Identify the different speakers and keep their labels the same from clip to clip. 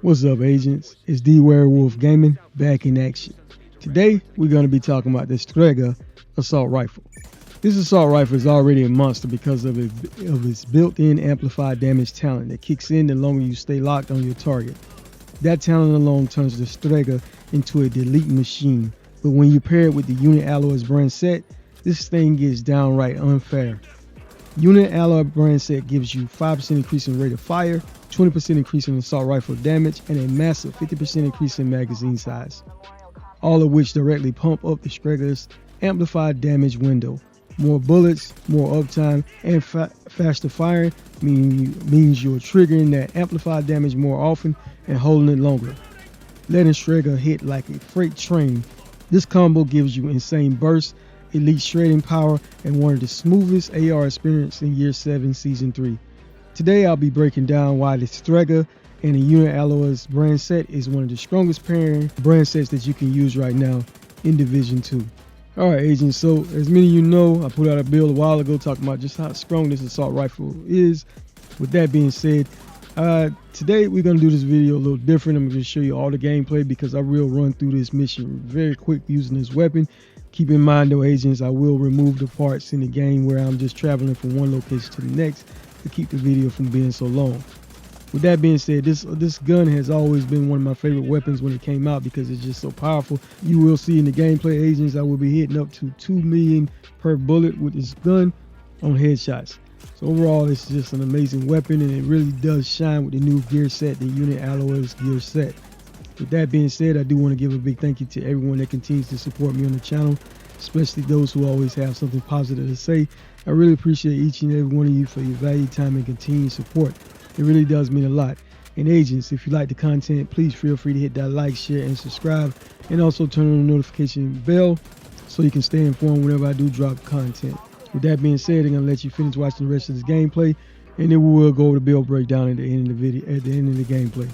Speaker 1: What's up, agents? It's Dwerewolf Gaming back in action. Today we're going to be talking about the Strega assault rifle. This assault rifle is already a monster because of its built-in amplified damage talent that kicks in the longer you stay locked on your target. That talent alone turns the Strega into a delete machine, but when you pair it with the Unit ALLOYS brand set, this thing gets downright unfair. Unit ALLOYS brand set gives you 5% increase in rate of fire, 20% increase in assault rifle damage, and a massive 50% increase in magazine size, all of which directly pump up the Strega's amplified damage window. More bullets, more uptime, and faster firing means you're triggering that amplified damage more often and holding it longer, letting Strega hit like a freight train. This combo gives you insane bursts, elite shredding power, and one of the smoothest AR experience in Year 7 Season 3. Today I'll be breaking down why the Strega and the Unit ALLOYS brand set is one of the strongest pairing brand sets that you can use right now in Division 2. Alright, agents, so as many of you know, I put out a build a while ago talking about just how strong this assault rifle is. With that being said, today we're going to do this video a little different. I'm going to show you all the gameplay because I will run through this mission very quick using this weapon. Keep in mind though, agents, I will remove the parts in the game where I'm just traveling from one location to the next to keep the video from being so long. With that being said, this gun has always been one of my favorite weapons when it came out because it's just so powerful. You will see in the gameplay, agents, I will be hitting up to 2 million per bullet with this gun on headshots. So overall, it's just an amazing weapon, and it really does shine with the new gear set, the Unit ALLOYS gear set. With that being said, I do want to give a big thank you to everyone that continues to support me on the channel, especially those who always have something positive to say. I really appreciate each and every one of you for your valued time and continued support. It really does mean a lot. And agents, if you like the content, please feel free to hit that like, share, and subscribe, and also turn on the notification bell so you can stay informed whenever I do drop content. With that being said, I'm gonna let you finish watching the rest of this gameplay, and then we will go over the build breakdown at the end of the video, at the end of the gameplay.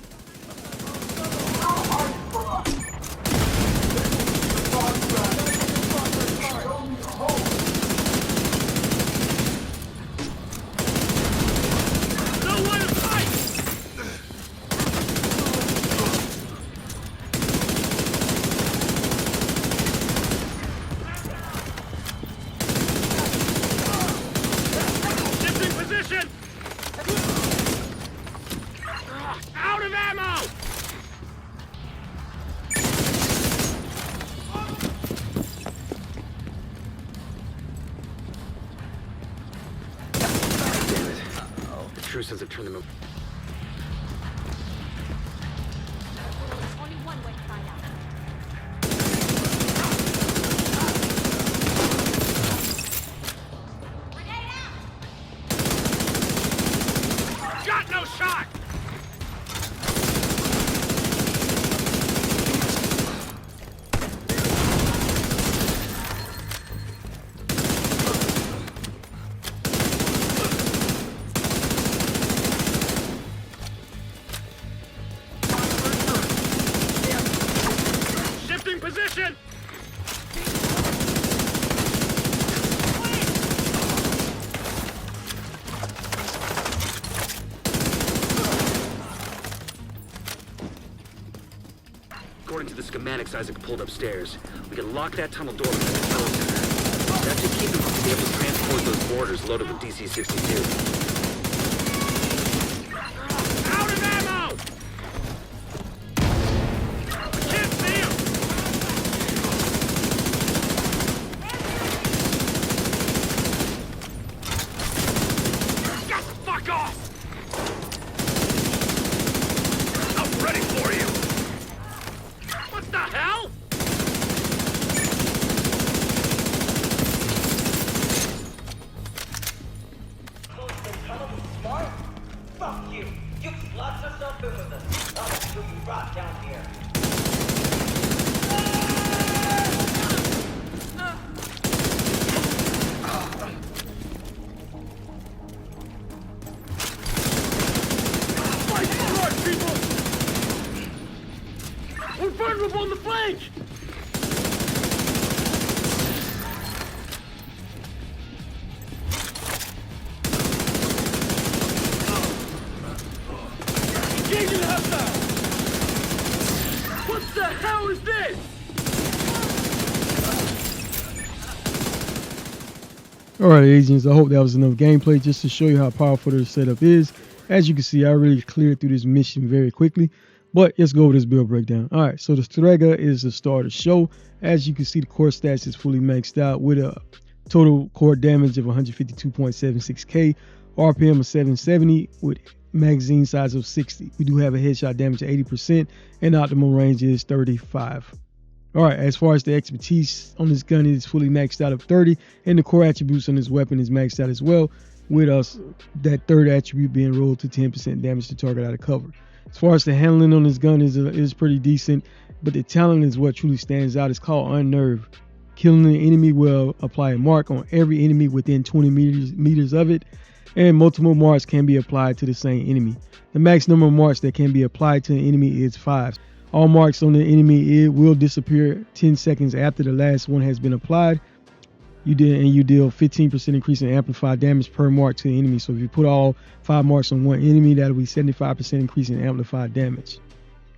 Speaker 2: Out of ammo! Damn it. The truce hasn't turned them over.
Speaker 3: Only one way to find out.
Speaker 2: Got no shot! Shifting position! According to the schematics Isaac pulled upstairs, we can lock that tunnel door with the control center. That should keep him from being able to transport those boarders loaded with DC-62. Out of ammo! I can't see him! Got the fuck off! I'm ready for you! What the hell?
Speaker 4: Smart? Fuck you! You lots of stuff in with us. I'll do you rot down here.
Speaker 2: Fight smart, people! We're vulnerable on the flank! Engaging hostile!
Speaker 1: Alright agents, I hope that was enough gameplay just to show you how powerful this setup is. As you can see, I really cleared through this mission very quickly, but let's go over this build breakdown. Alright, so the Strega is the star of the show. As you can see, the core stats is fully maxed out with a total core damage of 152.76k, RPM of 770 with magazine size of 60. We do have a headshot damage of 80% and optimal range is 35. Alright, as far as the expertise on this gun, it is fully maxed out of 30, and the core attributes on this weapon is maxed out as well, with us that third attribute being rolled to 10% damage to target out of cover. As far as the handling on this gun is pretty decent, but the talent is what truly stands out. It's called Unnerve. Killing an enemy will apply a mark on every enemy within 20 meters of it, and multiple marks can be applied to the same enemy. The max number of marks that can be applied to an enemy is 5. All marks on the enemy will disappear 10 seconds after the last one has been applied. You deal 15% increase in amplified damage per mark to the enemy. So if you put all 5 marks on one enemy, that'll be 75% increase in amplified damage.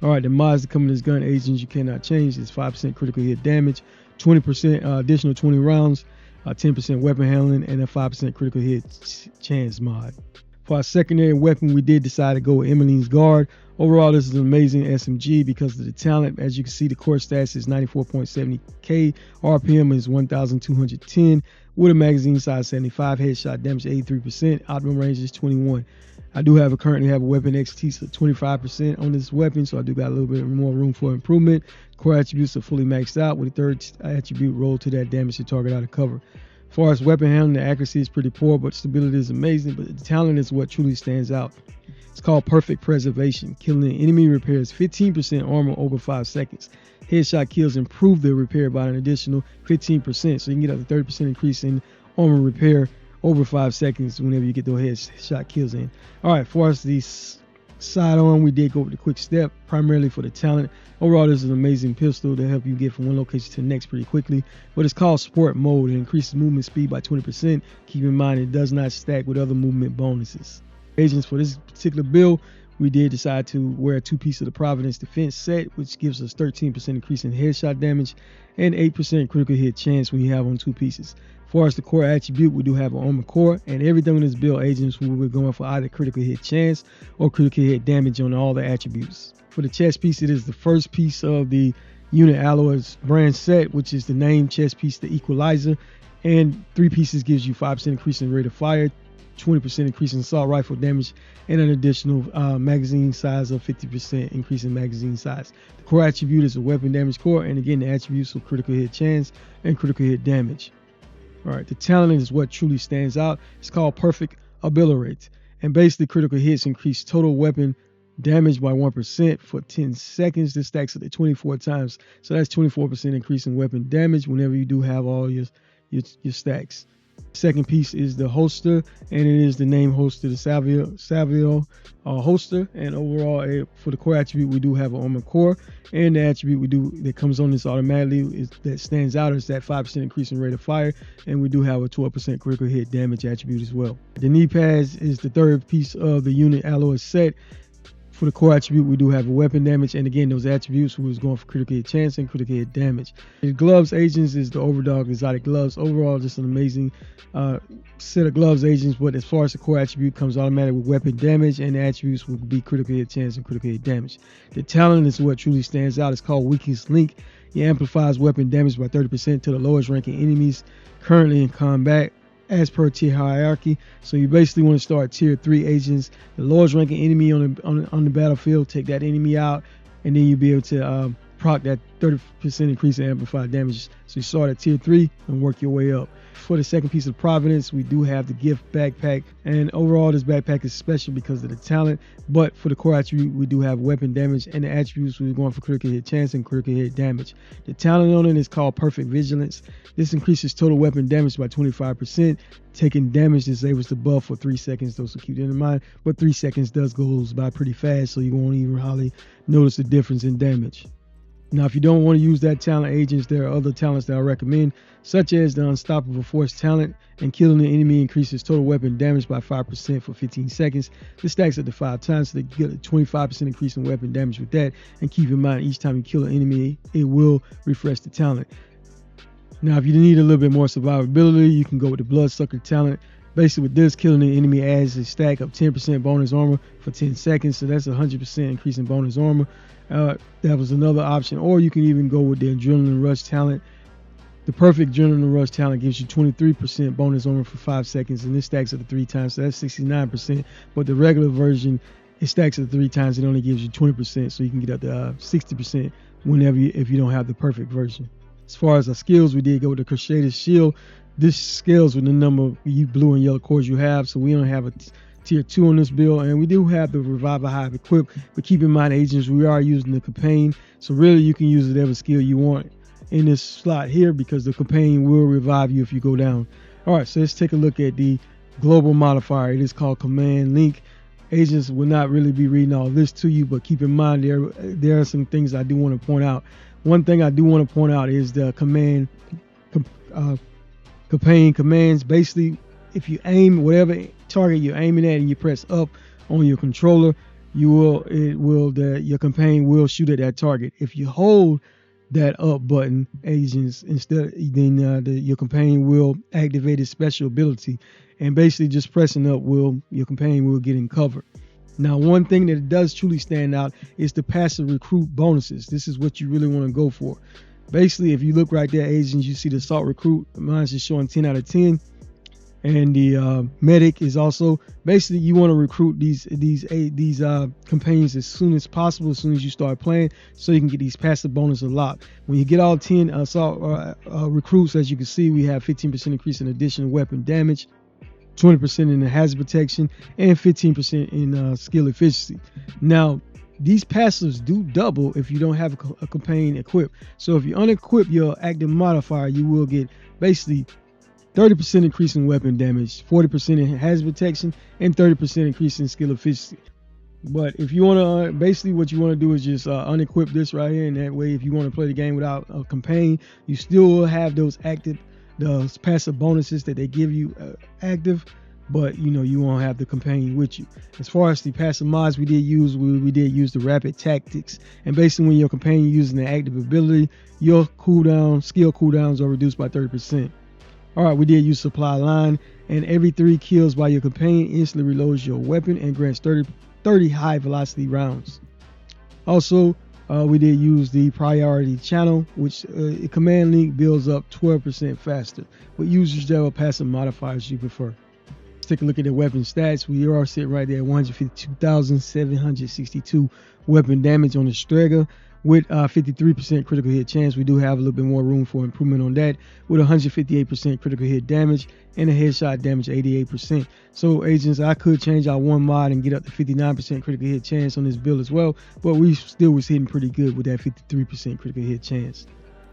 Speaker 1: Alright, the mods that come in this gun, agents, you cannot change. It's 5% critical hit damage, 20% additional 20 rounds, 10% weapon handling, and a 5% critical hit chance mod. For our secondary weapon, we did decide to go with Emmeline's Guard. Overall, this is an amazing SMG because of the talent. As you can see, the core stats is 94.70k, RPM is 1210, with a magazine size 75, headshot damage 83%, optimal range is 21. I do currently have a weapon expertise of 25% on this weapon, so I do got a little bit more room for improvement. Core attributes are fully maxed out with a third attribute rolled to that damage to target out of cover. As far as weapon handling, the accuracy is pretty poor, but stability is amazing. But the talent is what truly stands out. It's called Perfect Preservation. Killing an enemy repairs 15% armor over 5 seconds. Headshot kills improve their repair by an additional 15%, so you can get up to 30% increase in armor repair over 5 seconds whenever you get those headshot kills in. Alright, as far as the sidearm, we did go with the quick step, primarily for the talent. Overall, this is an amazing pistol to help you get from one location to the next pretty quickly. But it's called Sport Mode. It increases movement speed by 20%. Keep in mind, it does not stack with other movement bonuses. Agents, for this particular build, we did decide to wear a 2-piece of the Providence Defense set, which gives us 13% increase in headshot damage and 8% critical hit chance when you have on 2 pieces. As far as the core attribute, we do have an armor core, and everything in this build, agents, we're going for either critical hit chance or critical hit damage on all the attributes. For the chest piece, it is the first piece of the Unit Alloys brand set, which is the name chest piece, the equalizer, and 3 pieces gives you 5% increase in rate of fire, 20% increase in assault rifle damage, and an additional magazine size of 50% increase in magazine size. The core attribute is a weapon damage core, and again, the attributes of critical hit chance and critical hit damage. Alright, the talent is what truly stands out. It's called Perfect Ability, and basically critical hits increase total weapon damage by 1% for 10 seconds. This stacks up to 24 times, so that's 24% increase in weapon damage whenever you do have all your stacks. Second piece is the holster, and it is the name holster, the Savio holster. And overall, for the core attribute, we do have an armor core, and the attribute that comes on this automatically that stands out is that 5% increase in rate of fire, and we do have a 12% critical hit damage attribute as well. The knee pads is the third piece of the Unit Alloys set. For the core attribute, we do have a weapon damage, and again, those attributes we was going for critical hit chance and critical hit damage. The gloves, agents, is the Overdog exotic gloves. Overall, just an amazing set of gloves, agents, but as far as the core attribute comes automatic with weapon damage, and the attributes will be critical hit chance and critical hit damage. The talent is what truly stands out. It's called Weakest Link. It amplifies weapon damage by 30% to the lowest ranking enemies currently in combat, as per tier hierarchy. So you basically want to start tier 3 agents, the lowest ranking enemy on the battlefield, take that enemy out, and then you'll be able to proc that 30% increase in amplified damage. So you start at tier 3 and work your way up. For the second piece of Providence, we do have the gift backpack, and overall this backpack is special because of the talent. But for the core attribute, we do have weapon damage, and the attributes we're going for critical hit chance and critical hit damage. The talent on it is called Perfect Vigilance. This increases total weapon damage by 25%. Taking damage disables the buff for 3 seconds, though, so keep that in mind. But 3 seconds goes by pretty fast, so you won't even hardly notice the difference in damage. Now, if you don't want to use that talent, agents, there are other talents that I recommend, such as the Unstoppable Force talent, and killing the enemy increases total weapon damage by 5% for 15 seconds. This stacks up to 5 times, so they get a 25% increase in weapon damage with that. And keep in mind, each time you kill an enemy, it will refresh the talent. Now, if you need a little bit more survivability, you can go with the Bloodsucker talent. Basically, with this, killing an enemy adds a stack of 10% bonus armor for 10 seconds, so that's 100% increase in bonus armor. That was another option. Or you can even go with the Adrenaline Rush talent. The perfect Adrenaline Rush talent gives you 23% bonus armor for 5 seconds, and this stacks up to 3 times, so that's 69%. But the regular version, it stacks up to 3 times, it only gives you 20%, so you can get up to 60% if you don't have the perfect version. As far as our skills, we did go with the Crusader's Shield. This scales with the number of blue and yellow cores you have, so we only have a tier 2 on this build, and we do have the Revival Hive equipped. But keep in mind, agents, we are using the Companion, so really you can use whatever skill you want in this slot here, because the Companion will revive you if you go down. All right, so let's take a look at the global modifier. It is called Command Link. Agents will not really be reading all this to you, but keep in mind there are some things I do want to point out. One thing I do want to point out is the Companion commands. Basically, if you aim whatever target you're aiming at and you press up on your controller, your Companion will shoot at that target. If you hold that up button, agents, then your Companion will activate its special ability, and basically just pressing up your Companion will get in cover. Now, one thing that does truly stand out is the passive recruit bonuses. This is what you really want to go for. Basically, if you look right there, agents, you see the assault recruit. Mine's just showing 10 out of 10. And the medic is also, basically you want to recruit these companions as soon as possible, as soon as you start playing, so you can get these passive bonuses unlocked. When you get all 10 assault recruits, as you can see, we have 15% increase in additional weapon damage, 20% in the hazard protection, and 15% in skill efficiency. Now, these passives do double if you don't have a companion equipped. So if you unequip your active modifier, you will get basically 30% increase in weapon damage, 40% in hazard protection, and 30% increase in skill efficiency. But if you want to, basically what you want to do is just unequip this right here, and that way if you want to play the game without a companion, you still will have those passive bonuses that they give you active, but you won't have the companion with you. As far as the passive mods we did use the rapid tactics, and basically when your companion using the active ability, your skill cooldowns are reduced by 30%. All right, we did use supply line, and every 3 kills by your companion instantly reloads your weapon and grants 30 high velocity rounds. Also, we did use the priority channel, which Command Link builds up 12% faster, but users that have passive modifiers you prefer. Let's take a look at the weapon stats. We are sitting right there at 152,762 weapon damage on the Strega with 53% critical hit chance. We do have a little bit more room for improvement on that, with 158% critical hit damage and a headshot damage 88%. So agents, I could change out one mod and get up to 59% critical hit chance on this build as well, but we still was hitting pretty good with that 53% critical hit chance.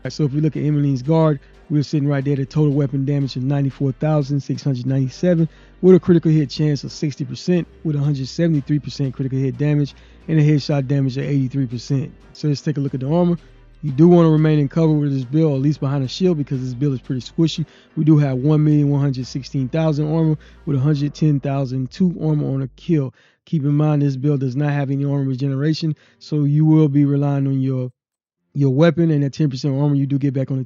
Speaker 1: Right, so if we look at Emmeline's Guard, we're sitting right there at a total weapon damage of 94,697 with a critical hit chance of 60%, with 173% critical hit damage and a headshot damage of 83%. So let's take a look at the armor. You do want to remain in cover with this build, at least behind a shield, because this build is pretty squishy. We do have 1,116,000 armor with 110,002 armor on a kill. Keep in mind this build does not have any armor regeneration, so you will be relying on your weapon and that 10% armor you do get back on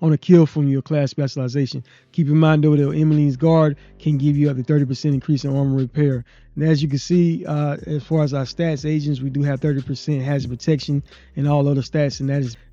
Speaker 1: a kill from your class specialization. Keep in mind though that Emmeline's Guard can give you up to 30% increase in armor repair. And as you can see, as far as our stats, agents, we do have 30% hazard protection and all other stats,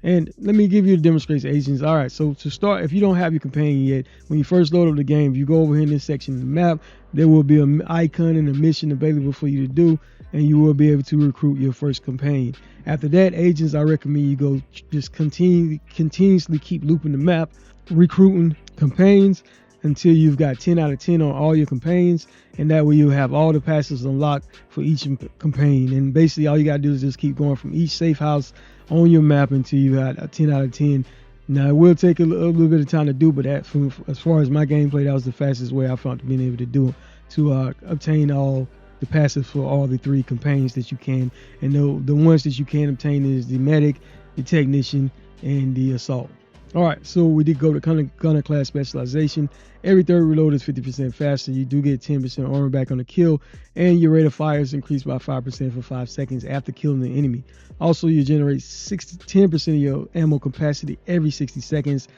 Speaker 1: and let me give you a demonstration, agents. All right, so to start, if you don't have your companion yet, when you first load up the game, if you go over here in this section of the map, there will be an icon and a mission available for you to do, and you will be able to recruit your first companion. After that, agents, I recommend you go just continuously keep looping the map, recruiting companions until you've got 10 out of 10 on all your companions, and that way you'll have all the passes unlocked for each companion. And basically all you gotta do is just keep going from each safe house on your map until you got a 10 out of 10. Now it will take a little bit of time to do, but as far as my gameplay, that was the fastest way I found being able to do it, to obtain all the passive for all the 3 companions that you can. And the ones that you can obtain is the medic, the technician, and the assault. All right, so we did go to gunner class specialization. Every third reload is 50% faster. You do get 10% armor back on the kill, and your rate of fire is increased by 5% for 5 seconds after killing the enemy. Also, you generate 10% of your ammo capacity every 60 seconds,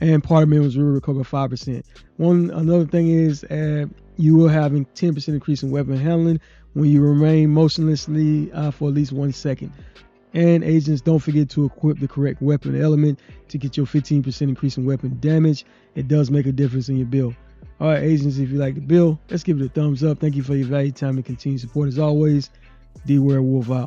Speaker 1: and party members will recover 5%. Another thing is you will have a 10% increase in weapon handling when you remain motionlessly for at least 1 second. And agents, don't forget to equip the correct weapon element to get your 15% increase in weapon damage. It does make a difference in your build. All right, agents, if you like the build, let's give it a thumbs up. Thank you for your valued time and continued support as always. Dwerewolf out.